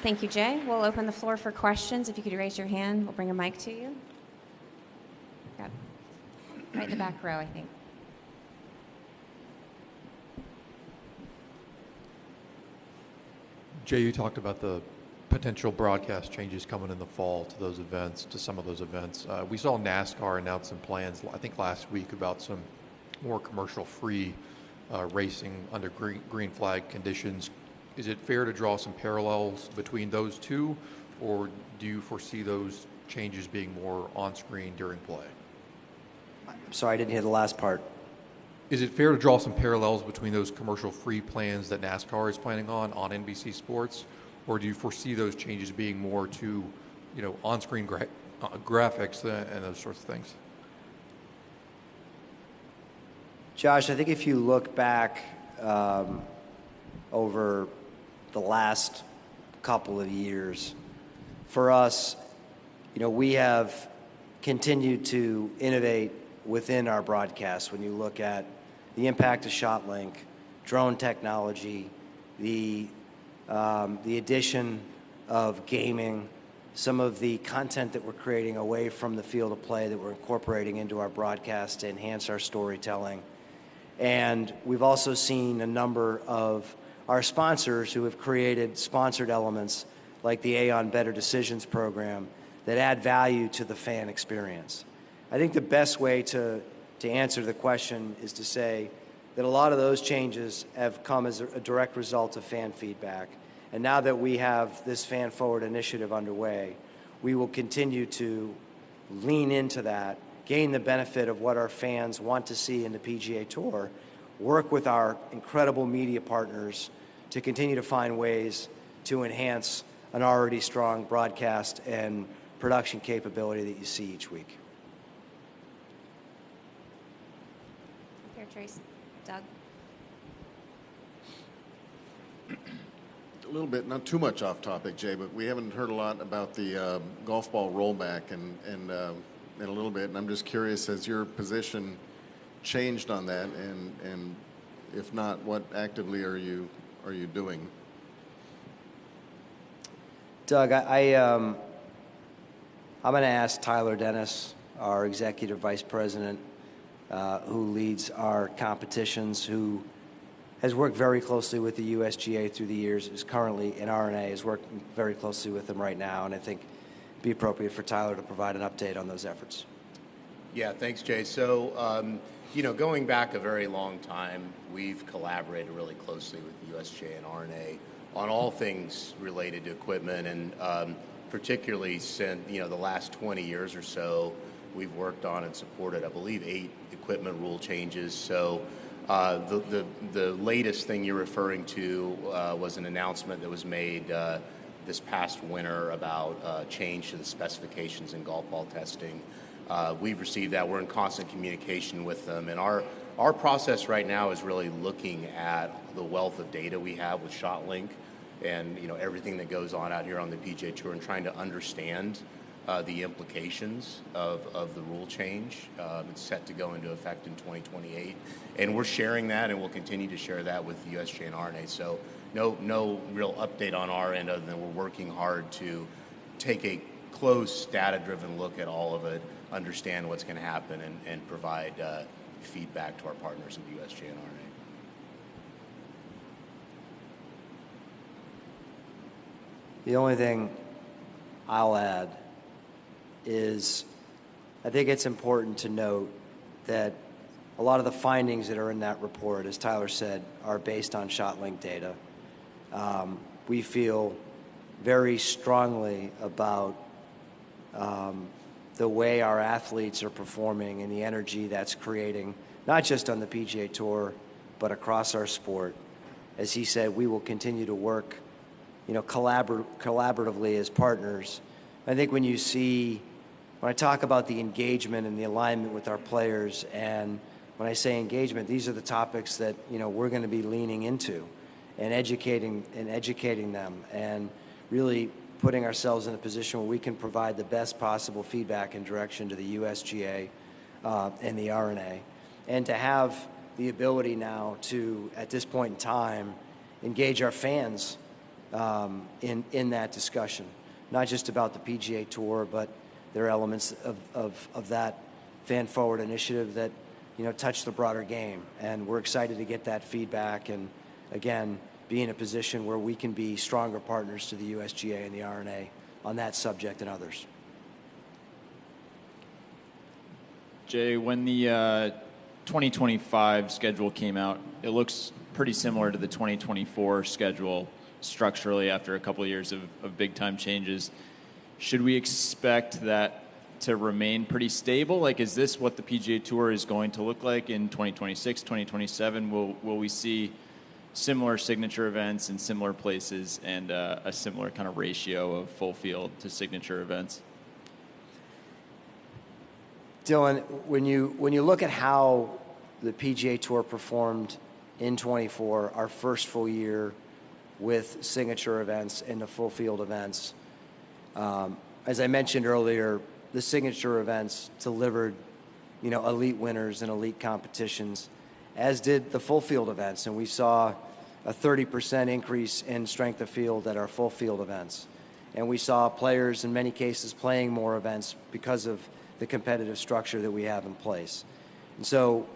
Thank you, Jay. We'll open the floor for questions. If you could raise your hand, we'll bring a mic to you. Got right in the back row, I think. Jay, you talked about the potential broadcast changes coming in the fall to those events, to some of those events. We saw NASCAR announce some plans, I think last week, about some more commercial-free racing under green flag conditions. Is it fair to draw some parallels between those two, or do you foresee those changes being more on-screen during play? I'm sorry, I didn't hear the last part. Is it fair to draw some parallels between those commercial-free plans that NASCAR is planning on NBC Sports, or do you foresee those changes being more to, on-screen graphics and those sorts of things? Josh, I think if you look back over the last couple of years, for us, we have continued to innovate within our broadcast. When you look at the impact of ShotLink, drone technology, the addition of gaming, some of the content that we're creating away from the field of play that we're incorporating into our broadcast to enhance our storytelling. And we've also seen a number of our sponsors who have created sponsored elements like the Aon Better Decisions program that add value to the fan experience. I think the best way to answer the question is to say that a lot of those changes have come as a direct result of fan feedback. And now that we have this Fan Forward initiative underway, we will continue to lean into that, gain the benefit of what our fans want to see in the PGA Tour, work with our incredible media partners to continue to find ways to enhance an already strong broadcast and production capability that you see each week. Here, Trace. Doug. A little bit, not too much off topic, Jay, but we haven't heard a lot about the golf ball rollback and in a little bit, and I'm just curious, has your position changed on that, and if not, what actively are you doing? Doug, I'm going to ask Tyler Dennis, our Executive Vice President, who leads our competitions, who has worked very closely with the USGA through the years, is currently in RNA, is working very closely with them right now, and I think it'd be appropriate for Tyler to provide an update on those efforts. Yeah, thanks, Jay. So, going back a very long time, we've collaborated really closely with the USGA and RNA on all things related to equipment, and particularly since, the last 20 years or so, we've worked on and supported, I believe, 8 equipment rule changes. So the latest thing you're referring to was an announcement that was made this past winter about change to the specifications in golf ball testing. We've received that. We're in constant communication with them, and our process right now is really looking at the wealth of data we have with ShotLink and everything that goes on out here on the PGA Tour, and trying to understand the implications of the rule change. It's set to go into effect in 2028, and we're sharing that, and we'll continue to share that with the USGA and RNA. So no real update on our end, other than we're working hard to take a close, data-driven look at all of it, understand what's going to happen, and provide feedback to our partners at the USGA and RNA. The only thing I'll add is I think it's important to note that a lot of the findings that are in that report, as Tyler said, are based on ShotLink data. We feel very strongly about the way our athletes are performing and the energy that's creating, not just on the PGA Tour, but across our sport. As he said, we will continue to work, collaboratively as partners. I think when I talk about the engagement and the alignment with our players, and when I say engagement, these are the topics that we're going to be leaning into and educating them, and really putting ourselves in a position where we can provide the best possible feedback and direction to the USGA and the RNA, and to have the ability now to, at this point in time, engage our fans in that discussion, not just about the PGA Tour, but there are elements of that fan forward initiative that touch the broader game, and we're excited to get that feedback and again be in a position where we can be stronger partners to the USGA and the R&A on that subject and others. Jay, when the 2025 schedule came out, it looks pretty similar to the 2024 schedule structurally after a couple of years of big-time changes. Should we expect that to remain pretty stable? Like, is this what the PGA Tour is going to look like in 2026, 2027? Will we see similar signature events in similar places and a similar kind of ratio of full field to signature events? Dylan, when you look at how the PGA Tour performed in 24, our first full year with signature events and the full field events, as I mentioned earlier, the signature events delivered, elite winners and elite competitions, as did the full field events, and we saw a 30% increase in strength of field at our full field events, and we saw players in many cases playing more events because of the competitive structure that we have in place. And so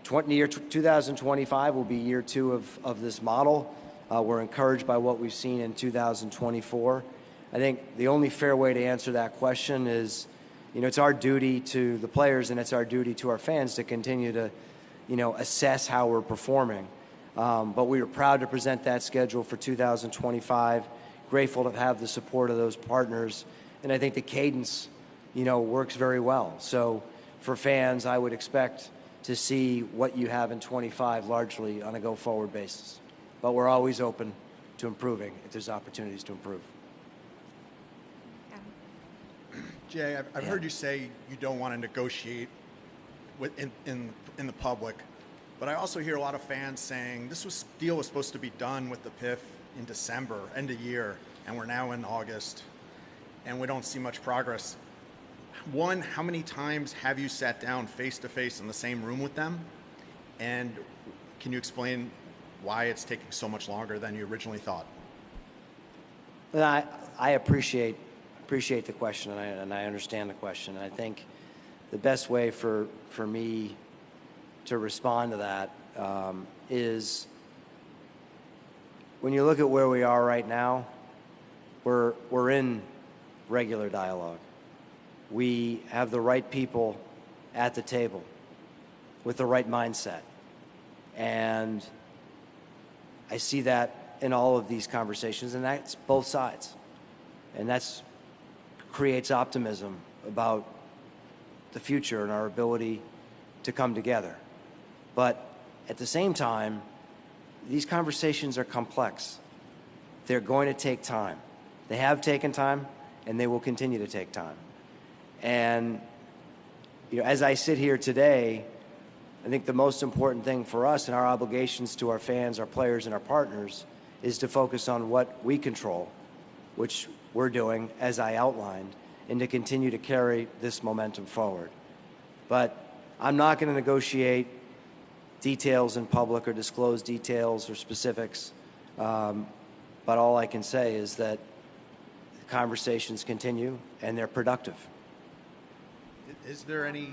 2025 will be year two of this model. We're encouraged by what we've seen in 2024. I think the only fair way to answer that question is, it's our duty to the players and it's our duty to our fans to continue to, assess how we're performing. But we are proud to present that schedule for 2025, grateful to have the support of those partners, and I think the cadence works very well. So for fans, I would expect to see what you have in 25 largely on a go-forward basis. But we're always open to improving if there's opportunities to improve. Jay, I've heard you say you don't want to negotiate in the public, but I also hear a lot of fans saying this deal was supposed to be done with the PIF in December, end of year, and we're now in August, and we don't see much progress. One, how many times have you sat down face-to-face in the same room with them? And can you explain why it's taking so much longer than you originally thought? I appreciate the question, and I understand the question. And I think the best way for me to respond to that is when you look at where we are right now, we're in regular dialogue. We have the right people at the table with the right mindset. And I see that in all of these conversations, and that's both sides. And that's creates optimism about the future and our ability to come together. But at the same time, these conversations are complex. They're going to take time. They have taken time, and they will continue to take time. And as I sit here today, I think the most important thing for us and our obligations to our fans, our players, and our partners is to focus on what we control, which we're doing, as I outlined, and to continue to carry this momentum forward. But I'm not going to negotiate details in public or disclose details or specifics. But all I can say is that the conversations continue, and they're productive. Is there any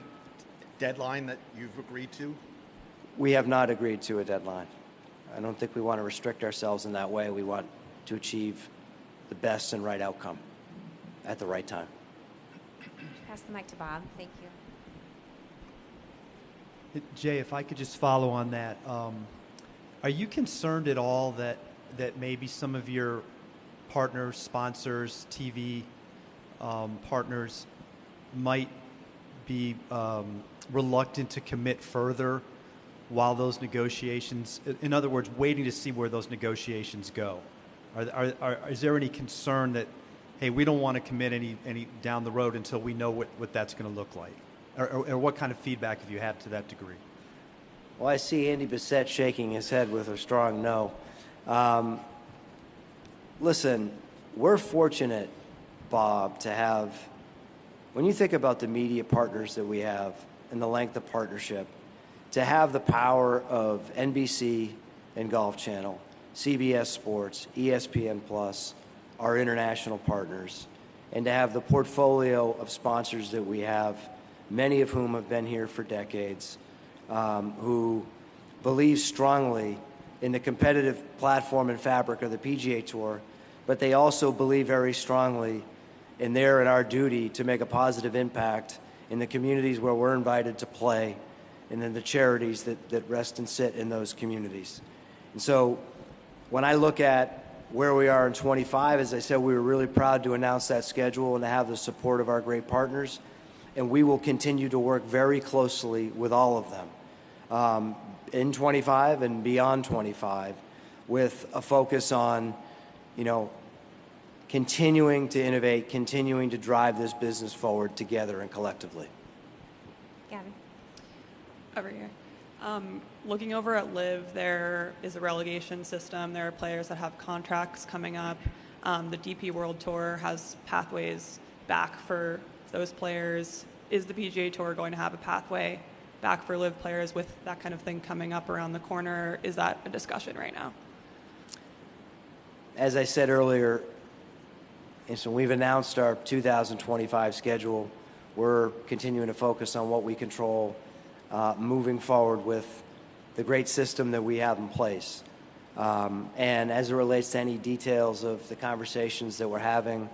deadline that you've agreed to? We have not agreed to a deadline. I don't think we want to restrict ourselves in that way. We want to achieve the best and right outcome at the right time. Pass the mic to Bob. Thank you. Jay, if I could just follow on that, are you concerned at all that maybe some of your partners, sponsors, TV partners might be reluctant to commit further while those negotiations, in other words, waiting to see where those negotiations go? Is there any concern that, hey, we don't want to commit any down the road until we know what that's going to look like? Or what kind of feedback have you had to that degree? Well, I see Andy Bissett shaking his head with a strong no. Listen, we're fortunate, Bob, to have, when you think about the media partners that we have and the length of partnership, to have the power of NBC and Golf Channel, CBS Sports, ESPN Plus, our international partners, and to have the portfolio of sponsors that we have, many of whom have been here for decades, who believe strongly in the competitive platform and fabric of the PGA Tour, but they also believe very strongly in their and our duty to make a positive impact in the communities where we're invited to play and in the charities that rest and sit in those communities. And so when I look at where we are in 25, as I said, we were really proud to announce that schedule and to have the support of our great partners, and we will continue to work very closely with all of them in 25 and beyond 25, with a focus on, continuing to innovate, continuing to drive this business forward together and collectively. Gabby. Over here. Looking over at LIV, there is a relegation system. There are players that have contracts coming up. The DP World Tour has pathways back for those players. Is the PGA Tour going to have a pathway back for LIV players with that kind of thing coming up around the corner? Is that a discussion right now? As I said earlier, and so we've announced our 2025 schedule. We're continuing to focus on what we control, moving forward with the great system that we have in place. And as it relates to any details of the conversations that we're having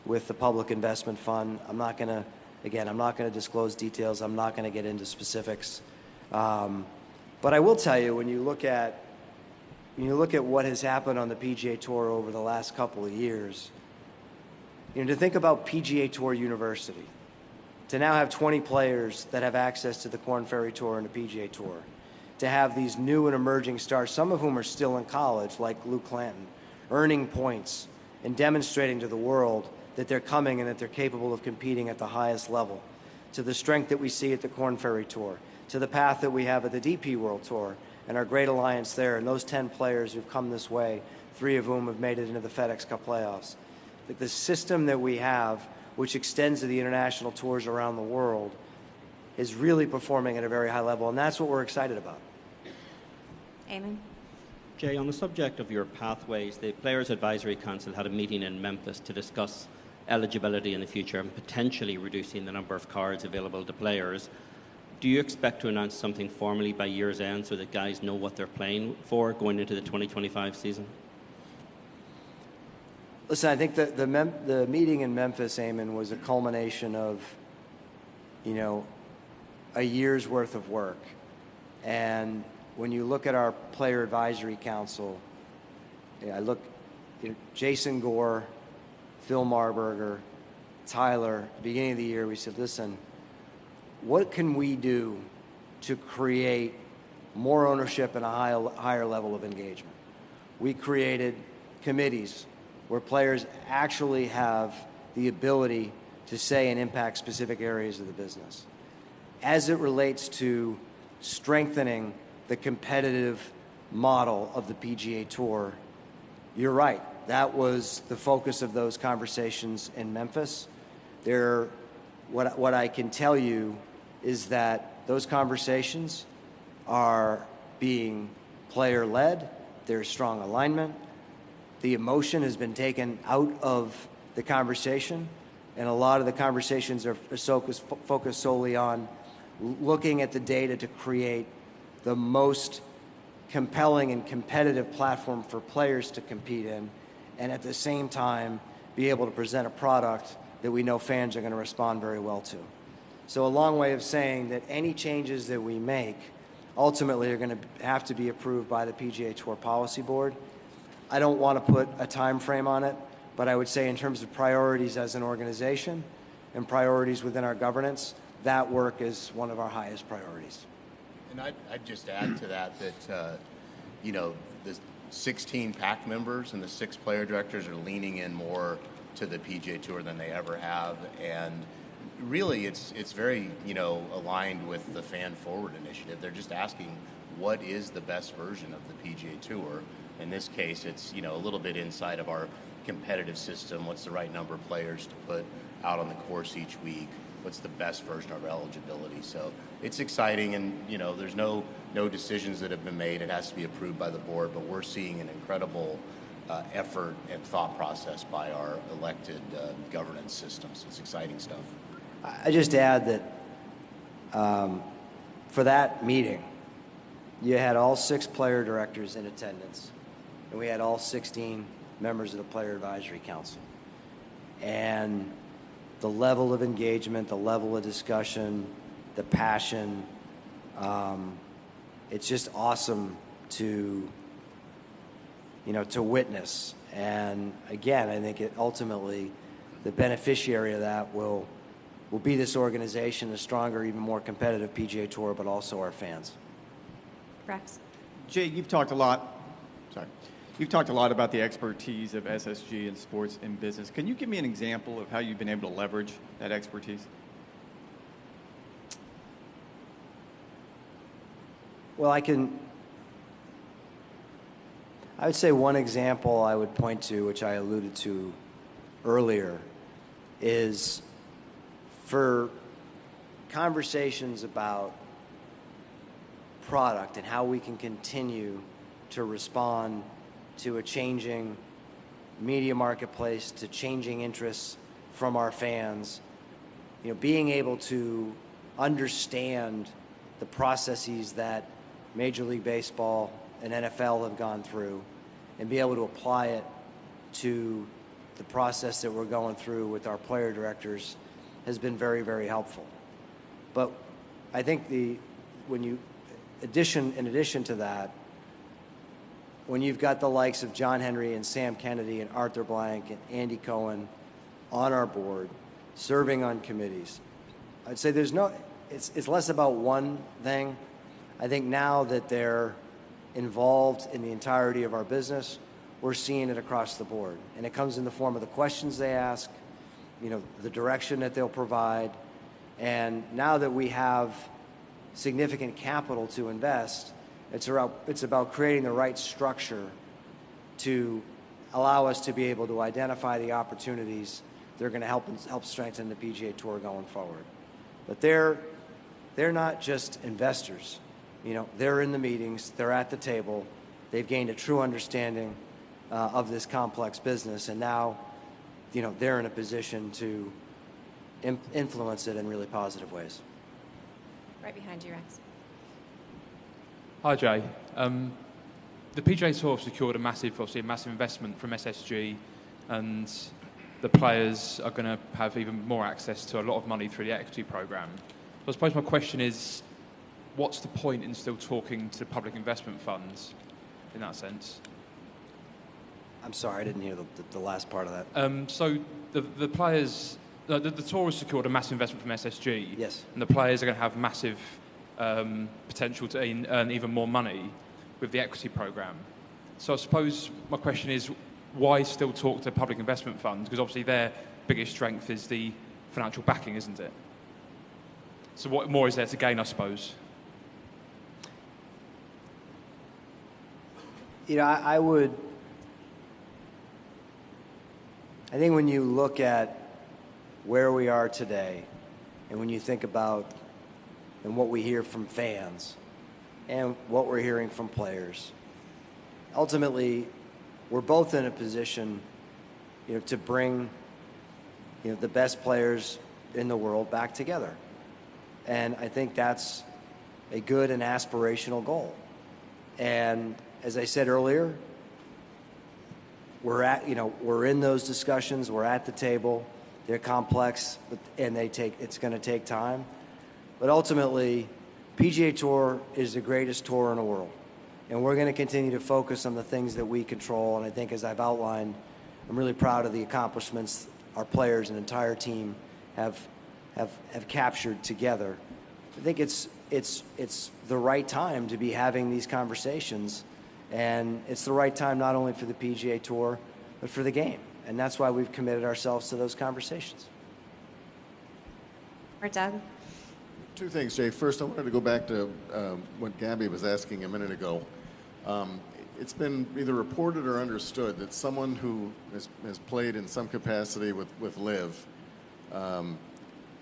with the Public Investment Fund, I'm not going to disclose details. I'm not going to get into specifics. But I will tell you, when you look at what has happened on the PGA Tour over the last couple of years, to think about PGA Tour University, to now have 20 players that have access to the Korn Ferry Tour and the PGA Tour, to have these new and emerging stars, some of whom are still in college, like Luke Clanton, earning points and demonstrating to the world that they're coming and that they're capable of competing at the highest level, to the strength that we see at the Korn Ferry Tour, to the path that we have at the DP World Tour and our great alliance there, and those 10 players who've come this way, 3 of whom have made it into the FedEx Cup playoffs. The system that we have, which extends to the international tours around the world, is really performing at a very high level, and that's what we're excited about. Eamon? Jay, on the subject of your pathways, the Players Advisory Council had a meeting in Memphis to discuss eligibility in the future and potentially reducing the number of cards available to players. Do you expect to announce something formally by year's end so that guys know what they're playing for going into the 2025 season? Listen, I think the meeting in Memphis, Eamon, was a culmination of, a year's worth of work. And when you look at our Player Advisory Council, Jason Gore, Phil Marburger, Tyler, at the beginning of the year, we said, listen, what can we do to create more ownership and a higher level of engagement? We created committees where players actually have the ability to say and impact specific areas of the business. As it relates to strengthening the competitive model of the PGA Tour, you're right. That was the focus of those conversations in Memphis. What I can tell you is that those conversations are being player-led. There's strong alignment. The emotion has been taken out of the conversation, and a lot of the conversations are focused solely on looking at the data to create the most compelling and competitive platform for players to compete in, and at the same time be able to present a product that we know fans are going to respond very well to. So a long way of saying that any changes that we make ultimately are going to have to be approved by the PGA Tour Policy Board. I don't want to put a time frame on it, but I would say in terms of priorities as an organization and priorities within our governance, that work is one of our highest priorities. And I'd just add to that the 16 PAC members and the 6 player directors are leaning in more to the PGA Tour than they ever have, and really it's very aligned with the Fan Forward initiative. They're just asking what is the best version of the PGA Tour. In this case, it's a little bit inside of our competitive system. What's the right number of players to put out on the course each week? What's the best version of our eligibility? So it's exciting, and there's no no decisions that have been made. It has to be approved by the board, but we're seeing an incredible effort and thought process by our elected governance systems. It's exciting stuff. I just add that for that meeting, you had all 6 player directors in attendance, and we had all 16 members of the Player Advisory Council. And the level of engagement, the level of discussion, the passion, it's just awesome to witness. And again, I think it ultimately, the beneficiary of that will be this organization, a stronger, even more competitive PGA Tour, but also our fans. Rex? Jay, you've talked a lot. You've talked a lot about the expertise of SSG in sports and business. Can you give me an example of how you've been able to leverage that expertise? Well, I would say one example I would point to, which I alluded to earlier, is for conversations about product and how we can continue to respond to a changing media marketplace, to changing interests from our fans, being able to understand the processes that Major League Baseball and NFL have gone through and be able to apply it to the process that we're going through with our player directors has been very, very helpful. But I think in addition to that, when you've got the likes of John Henry and Sam Kennedy and Arthur Blank and Andy Cohen on our board, serving on committees, I'd say it's less about one thing. I think now that they're involved in the entirety of our business, we're seeing it across the board. And it comes in the form of the questions they ask, the direction that they'll provide. And now that we have significant capital to invest, it's about creating the right structure to allow us to be able to identify the opportunities that are going to help strengthen the PGA Tour going forward. But they're not just investors. They're in the meetings, they're at the table, they've gained a true understanding of this complex business, and now, they're in a position to influence it in really positive ways. Right behind you, Rex. Hi, Jay. The PGA Tour have secured a massive investment from SSG, and the players are going to have even more access to a lot of money through the equity program. So I suppose my question is, what's the point in still talking to public investment funds in that sense? I'm sorry, I didn't hear the last part of that. So the players, the tour has secured a massive investment from SSG. Yes. And the players are going to have massive potential to earn even more money with the equity program. So I suppose my question is, why still talk to public investment funds? Because obviously their biggest strength is the financial backing, isn't it? So what more is there to gain, I suppose? I think when you look at where we are today, and when you think about and what we hear from fans and what we're hearing from players, ultimately, we're both in a position, to bring, the best players in the world back together. And I think that's a good and aspirational goal. And as I said earlier, we're in those discussions, we're at the table, they're complex, and it's going to take time. But ultimately, PGA Tour is the greatest tour in the world. And we're going to continue to focus on the things that we control. And I think, as I've outlined, I'm really proud of the accomplishments our players and entire team have captured together. I think it's the right time to be having these conversations. And it's the right time not only for the PGA Tour, but for the game. And that's why we've committed ourselves to those conversations. Or Doug? Two things, Jay. First, I wanted to go back to what Gabby was asking a minute ago. It's been either reported or understood that someone who has played in some capacity with LIV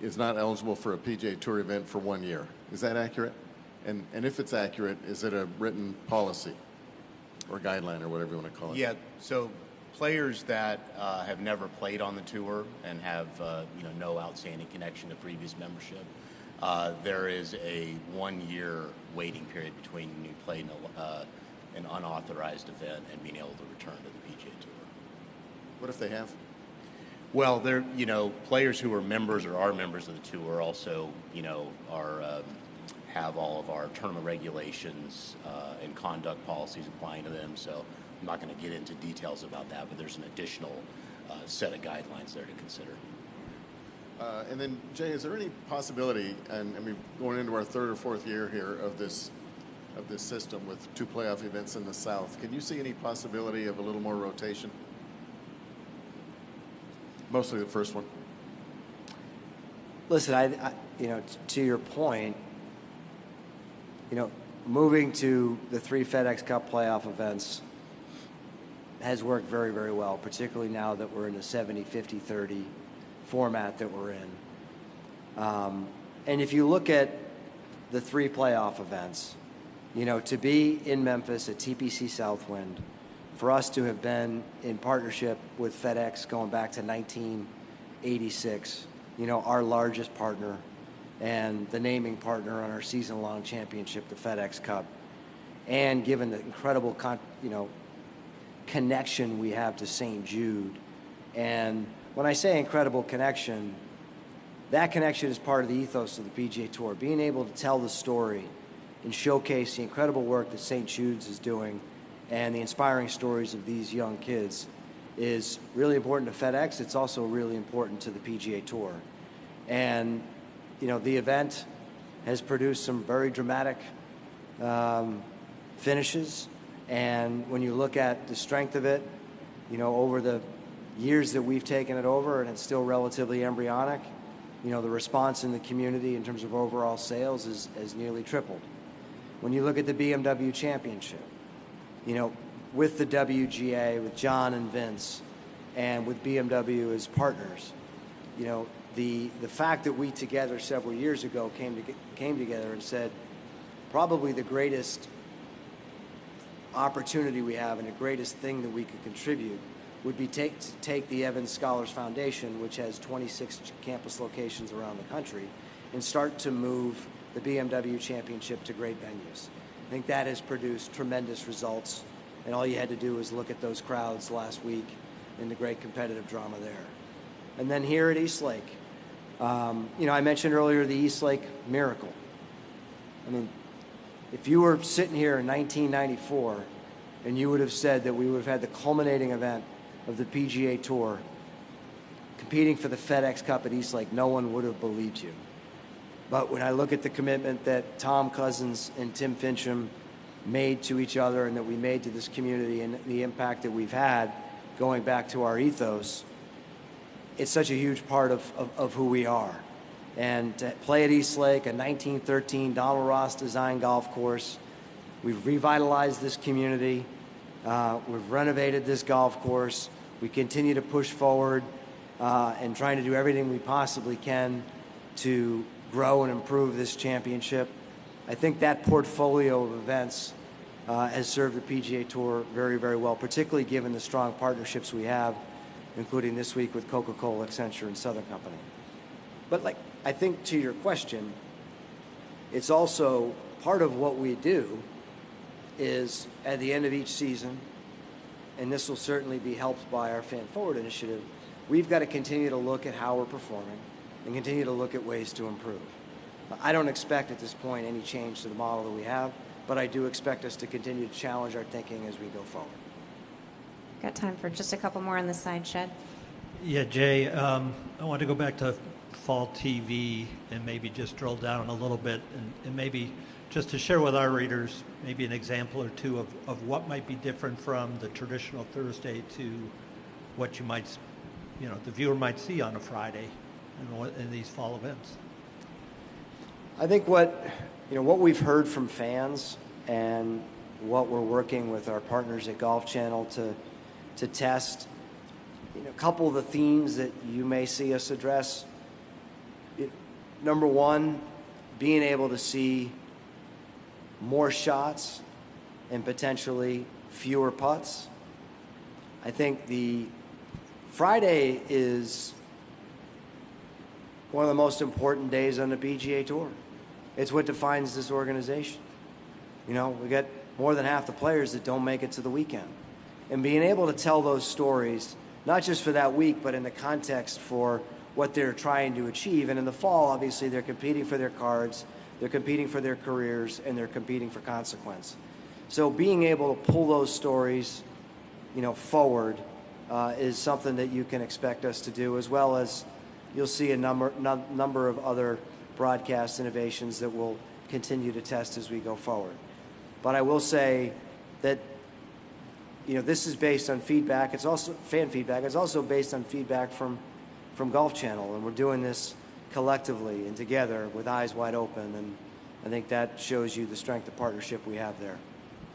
is not eligible for a PGA Tour event for 1 year. Is that accurate? And if it's accurate, is it a written policy or guideline or whatever you want to call it? Yeah, so players that have never played on the tour and have no outstanding connection to previous membership, there is a 1-year waiting period between you playing an unauthorized event and being able to return to the PGA Tour. What if they have? Well, they're players who are members or are members of the tour also have all of our tournament regulations and conduct policies applying to them. So I'm not going to get into details about that, but there's an additional set of guidelines there to consider. And then, Jay, is there any possibility, and I mean, going into our 3rd or 4th year here of this system with 2 playoff events in the South, can you see any possibility of a little more rotation? Mostly the first one. Listen, I to your point, moving to the 3 FedEx Cup playoff events has worked very, very well, particularly now that we're in the 70-50-30 format that we're in. And if you look at the 3 playoff events, to be in Memphis at TPC Southwind, for us to have been in partnership with FedEx going back to 1986, our largest partner and the naming partner on our season-long championship, the FedEx Cup, and given the incredible connection we have to St. Jude. And when I say incredible connection, that connection is part of the ethos of the PGA Tour. Being able to tell the story and showcase the incredible work that St. Jude's is doing and the inspiring stories of these young kids is really important to FedEx. It's also really important to the PGA Tour. And, the event has produced some very dramatic finishes. And when you look at the strength of it, over the years that we've taken it over, and it's still relatively embryonic, the response in the community in terms of overall sales has nearly tripled. When you look at the BMW Championship, with the WGA, with John and Vince, and with BMW as partners, the fact that we together several years ago came together and said, probably the greatest opportunity we have and the greatest thing that we could contribute would be to take the Evans Scholars Foundation, which has 26 campus locations around the country, and start to move the BMW Championship to great venues. I think that has produced tremendous results, and all you had to do was look at those crowds last week and the great competitive drama there. And then here at East Lake, I mentioned earlier the East Lake Miracle. I mean, if you were sitting here in 1994 and you would have said that we would have had the culminating event of the PGA Tour competing for the FedEx Cup at East Lake, no one would have believed you. But when I look at the commitment that Tom Cousins and Tim Fincham made to each other and that we made to this community and the impact that we've had going back to our ethos, it's such a huge part of who we are. And to play at East Lake, a 1913 Donald Ross designed golf course, we've revitalized this community, we've renovated this golf course, we continue to push forward and trying to do everything we possibly can to grow and improve this championship. I think that portfolio of events has served the PGA Tour very, very well, particularly given the strong partnerships we have, including this week with Coca-Cola, Accenture, and Southern Company. But I think to your question, it's also part of what we do is at the end of each season, and this will certainly be helped by our Fan Forward initiative, we've got to continue to look at how we're performing and continue to look at ways to improve. I don't expect at this point any change to the model that we have, but I do expect us to continue to challenge our thinking as we go forward. Got time for just a couple more on this side, Shed. Yeah, Jay, I want to go back to fall TV and maybe just drill down a little bit and maybe just to share with our readers maybe an example or two of what might be different from the traditional Thursday to what you might, the viewer might see on a Friday in these fall events. I think what we've heard from fans and what we're working with our partners at Golf Channel to test, a couple of the themes that you may see us address. Number one, being able to see more shots and potentially fewer putts. I think the Friday is one of the most important days on the PGA Tour. It's what defines this organization. You know, we got more than half the players that don't make it to the weekend. And being able to tell those stories, not just for that week, but in the context for what they're trying to achieve. And in the fall, obviously, they're competing for their cards, they're competing for their careers, and they're competing for consequence. So being able to pull those stories, you know, forward is something that you can expect us to do, as well as you'll see a number of other broadcast innovations that we'll continue to test as we go forward. But I will say that, you know, this is based on feedback. It's also fan feedback. It's also based on feedback from Golf Channel, and we're doing this collectively and together with eyes wide open, and I think that shows you the strength of partnership we have there.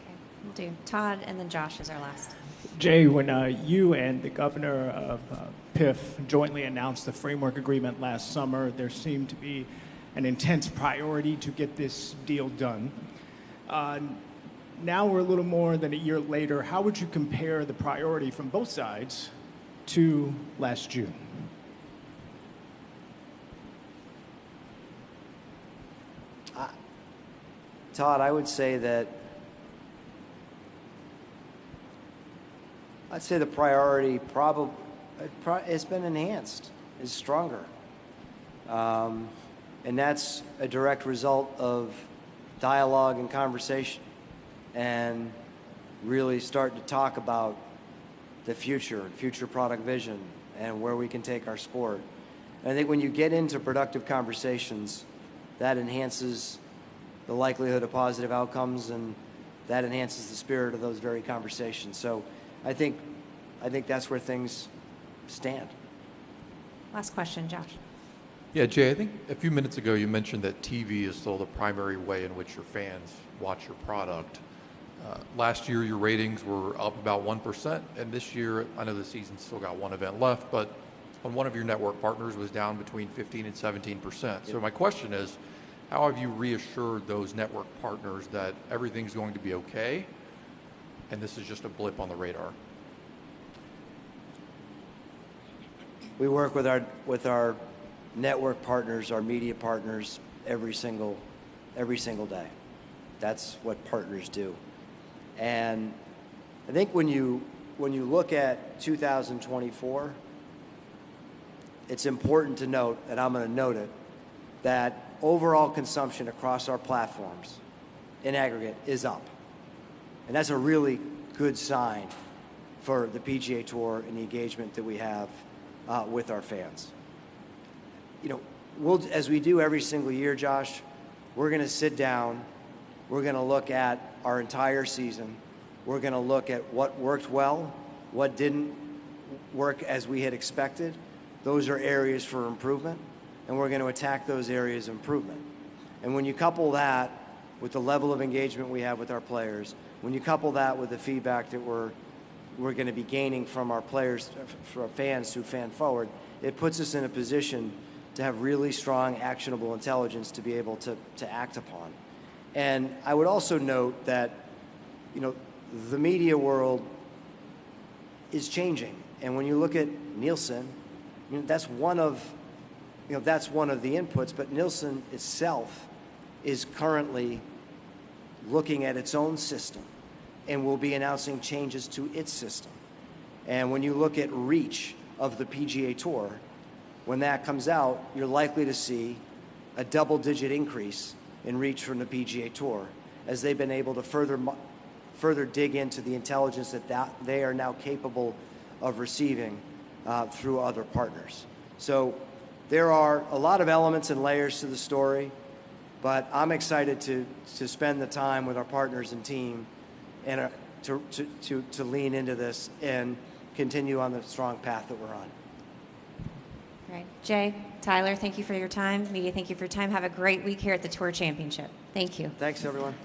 Okay, we'll do Todd, and then Josh is our last. Jay, when you and the governor of PIF jointly announced the framework agreement last summer, there seemed to be an intense priority to get this deal done. Now we're a little more than a year later. How would you compare the priority from both sides to last June? Todd, I would say that the priority probably it's been enhanced, is stronger. And that's a direct result of dialogue and conversation and really starting to talk about the future product vision and where we can take our sport. And I think when you get into productive conversations, that enhances the likelihood of positive outcomes, and that enhances the spirit of those very conversations. So I think that's where things stand. Last question, Josh. Yeah, Jay, I think a few minutes ago you mentioned that TV is still the primary way in which your fans watch your product. Last year, your ratings were up about 1%, and this year, I know the season's still got one event left, but on one of your network partners was down between 15 and 17%. So my question is, how have you reassured those network partners that everything's going to be okay, and this is just a blip on the radar? We work with our network partners, our media partners, every single day. That's what partners do. And I think when you look at 2024, it's important to note, and I'm going to note it, that overall consumption across our platforms in aggregate is up. And that's a really good sign for the PGA Tour and the engagement that we have with our fans. You know, as we do every single year, Josh, we're going to sit down, we're going to look at our entire season, we're going to look at what worked well, what didn't work as we had expected. Those are areas for improvement, and we're going to attack those areas of improvement. And when you couple that with the level of engagement we have with our players, when you couple that with the feedback that we're going to be gaining from our players, from our fans who fan forward, it puts us in a position to have really strong, actionable intelligence to be able to act upon. And I would also note that, you know, the media world is changing. And when you look at Nielsen, I mean, that's one of the inputs, but Nielsen itself is currently looking at its own system and will be announcing changes to its system. And when you look at reach of the PGA Tour, when that comes out, you're likely to see a double-digit increase in reach from the PGA Tour as they've been able to further dig into the intelligence that they are now capable of receiving through other partners. So there are a lot of elements and layers to the story, but I'm excited to spend the time with our partners and team and to lean into this and continue on the strong path that we're on. Great. Jay, Tyler, thank you for your time. Media, thank you for your time. Have a great week here at the Tour Championship. Thank you. Thanks, everyone.